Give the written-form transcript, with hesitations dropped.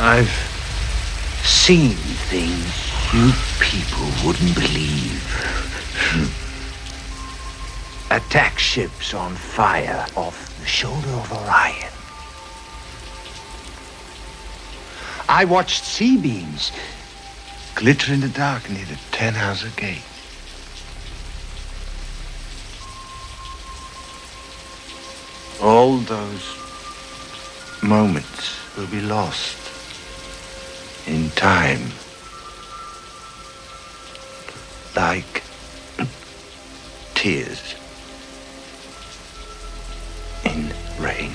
I've seen things you people wouldn't believe. Attack ships on fire off the shoulder of Orion. I watched C-beams glitter in the dark near the Tannhauser Gate. All those moments will be lost in time, like tears in rain.